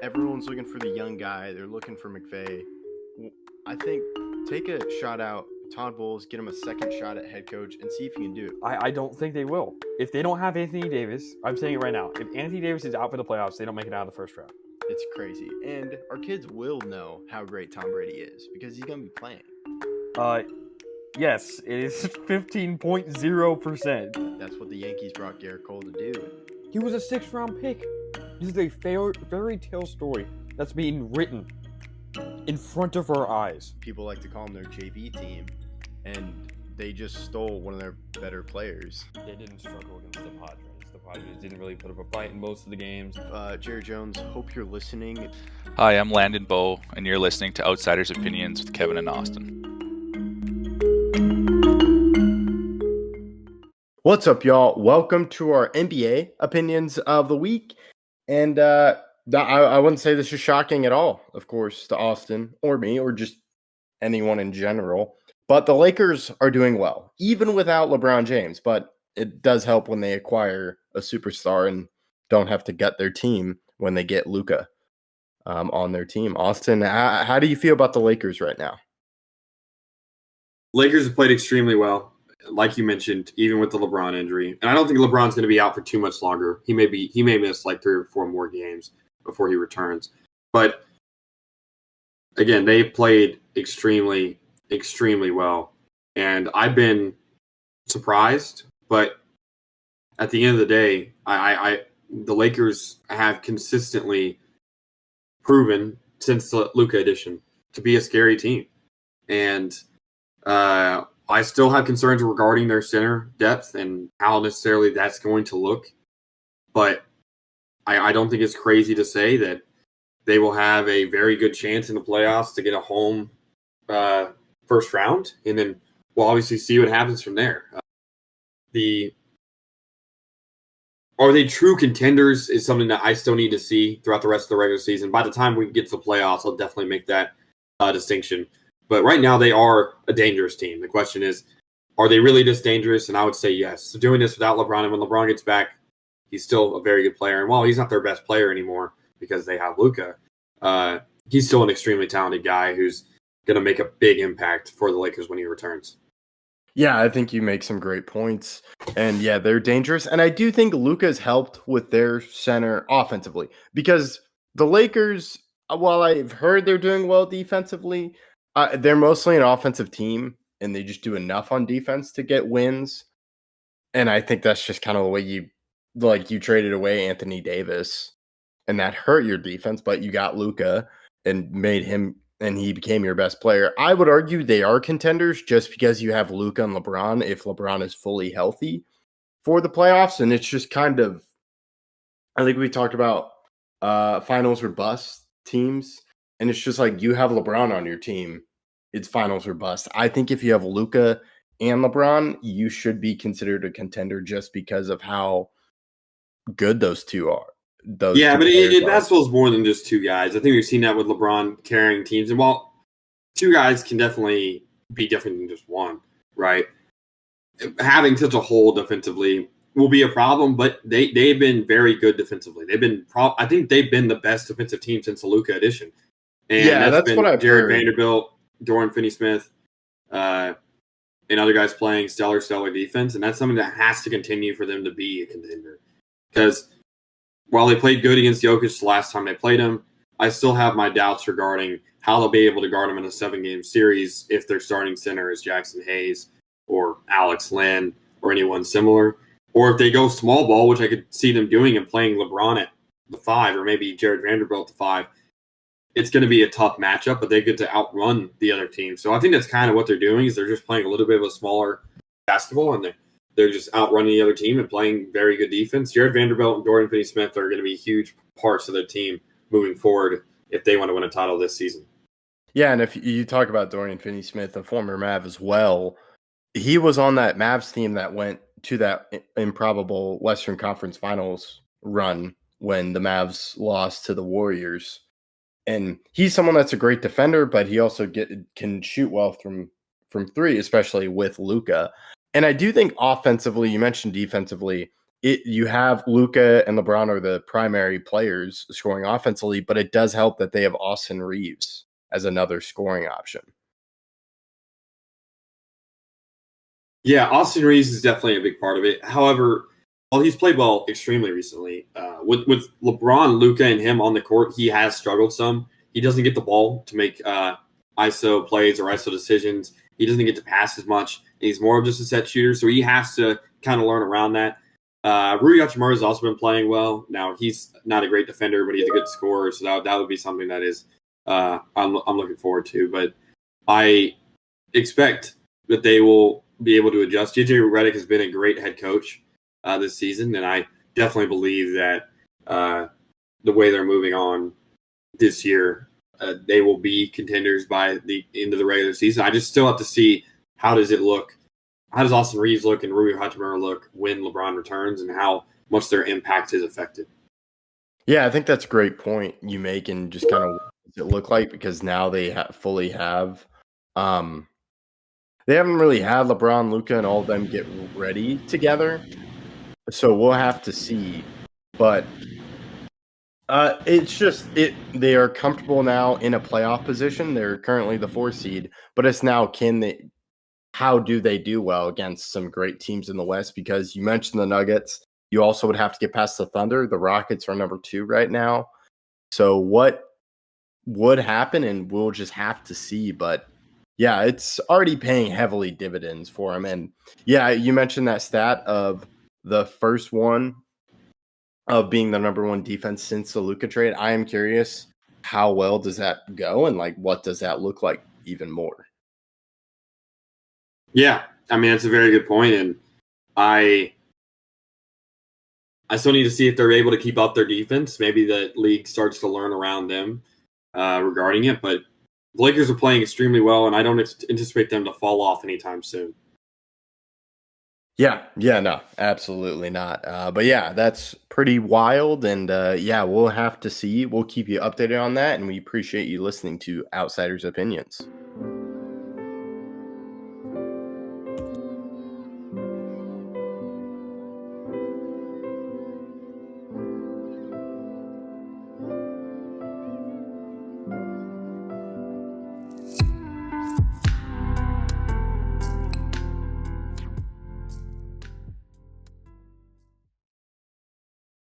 everyone's looking for the young guy. They're looking for McVay. I think take a shot out Todd Bowles, get him a second shot at head coach, and see if he can do it. I don't think they will. If they don't have Anthony Davis, I'm saying it right now. If Anthony Davis is out for the playoffs, they don't make it out of the first round. It's crazy. And our kids will know how great Tom Brady is because he's going to be playing. Yes, it is 15.0%. That's what the Yankees brought Garrett Cole to do. He was a 6th-round pick. This is a fairy tale story that's being written in front of our eyes. People like to call them their JV team, and they just stole one of their better players. They didn't struggle against the Padres. The Padres didn't really put up a fight in most of the games. Jerry Jones, hope you're listening. Hi, I'm Landon Bowe, and you're listening to Outsiders Opinions with Kevin and Austin. What's up, y'all? Welcome to our NBA opinions of the week. And I wouldn't say this is shocking at all, of course, to Austin or me or just anyone in general. But the Lakers are doing well, even without LeBron James. But it does help when they acquire a superstar and don't have to gut their team when they get Luka on their team. Austin, how do you feel about the Lakers right now? Lakers have played extremely well, like you mentioned, even with the LeBron injury. And I don't think LeBron's going to be out for too much longer. He may miss like 3 or 4 more games before he returns. But again, they played extremely, extremely well. And I've been surprised, but at the end of the day, the Lakers have consistently proven since the Luka addition to be a scary team. And I still have concerns regarding their center depth and how necessarily that's going to look. But I don't think it's crazy to say that they will have a very good chance in the playoffs to get a home first round. And then we'll obviously see what happens from there. Are they true contenders is something that I still need to see throughout the rest of the regular season. By the time we get to the playoffs, I'll definitely make that distinction. But right now, they are a dangerous team. The question is, are they really this dangerous? And I would say yes. So doing this without LeBron, and when LeBron gets back, he's still a very good player. And while he's not their best player anymore because they have Luka, he's still an extremely talented guy who's going to make a big impact for the Lakers when he returns. Yeah, I think you make some great points. And yeah, they're dangerous. And I do think Luka's helped with their center offensively because the Lakers, while I've heard they're doing well defensively, they're mostly an offensive team, and they just do enough on defense to get wins. And I think that's just kind of the way you traded away Anthony Davis, and that hurt your defense, but you got Luka and made him, and he became your best player. I would argue they are contenders just because you have Luka and LeBron, if LeBron is fully healthy for the playoffs. And it's just kind of, I think we talked about finals or bust teams. And it's just like you have LeBron on your team, it's finals or bust. I think if you have Luka and LeBron, you should be considered a contender just because of how good those two are. But basketball is more than just two guys. I think we've seen that with LeBron carrying teams. And while two guys can definitely be different than just one, right? Having such a hole defensively will be a problem, but they've been very good defensively. I think they've been the best defensive team since the Luka addition. And that's been what I've heard. Vanderbilt, Dorian Finney-Smith, and other guys playing stellar defense. And that's something that has to continue for them to be a contender. Because while they played good against Jokic the last time they played him, I still have my doubts regarding how they'll be able to guard him in a 7-game series if their starting center is Jackson Hayes or Alex Len or anyone similar. Or if they go small ball, which I could see them doing and playing LeBron at the 5 or maybe Jared Vanderbilt at the 5. It's going to be a tough matchup, but they get to outrun the other team. So I think that's kind of what they're doing is they're just playing a little bit of a smaller basketball, and they're just outrunning the other team and playing very good defense. Jared Vanderbilt and Dorian Finney-Smith are going to be huge parts of their team moving forward if they want to win a title this season. Yeah, and if you talk about Dorian Finney-Smith, a former Mav as well, he was on that Mavs team that went to that improbable Western Conference Finals run when the Mavs lost to the Warriors. And he's someone that's a great defender, but he also can shoot well from 3, especially with Luka. And I do think offensively, you mentioned defensively, you have Luka and LeBron are the primary players scoring offensively, but it does help that they have Austin Reeves as another scoring option. Yeah, Austin Reeves is definitely a big part of it. However, while he's played well extremely recently, with LeBron, Luka, and him on the court, he has struggled some. He doesn't get the ball to make ISO plays or ISO decisions. He doesn't get to pass as much. He's more of just a set shooter, so he has to kind of learn around that. Rui Hachimura has also been playing well. Now, he's not a great defender, but he's a good scorer, so that would be something that is I'm looking forward to. But I expect that they will be able to adjust. JJ Redick has been a great head coach this season, and I definitely believe that the way they're moving on this year, they will be contenders by the end of the regular season. I just still have to see how does it look. How does Austin Reeves look and Rui Hachimura look when LeBron returns, and how much their impact is affected? Yeah, I think that's a great point you make, and just kind of what does it look like, because now they fully have they haven't really had LeBron, Luka, and all of them get ready together. So we'll have to see. But it's just they are comfortable now in a playoff position. They're currently the 4 seed, but it's now how do they do well against some great teams in the West? Because you mentioned the Nuggets. You also would have to get past the Thunder. The Rockets are number 2 right now. So what would happen, and we'll just have to see. But yeah, it's already paying heavily dividends for him. And yeah, you mentioned that stat of the first one of being the number 1 defense since the Luka trade. I am curious, how well does that go, and like what does that look like even more? Yeah, I mean, that's a very good point, and I still need to see if they're able to keep up their defense. Maybe the league starts to learn around them regarding it, but the Lakers are playing extremely well, and I don't anticipate them to fall off anytime soon. Yeah, no, absolutely not. But yeah, that's pretty wild, and yeah, we'll have to see. We'll keep you updated on that, and we appreciate you listening to Outsiders Opinions.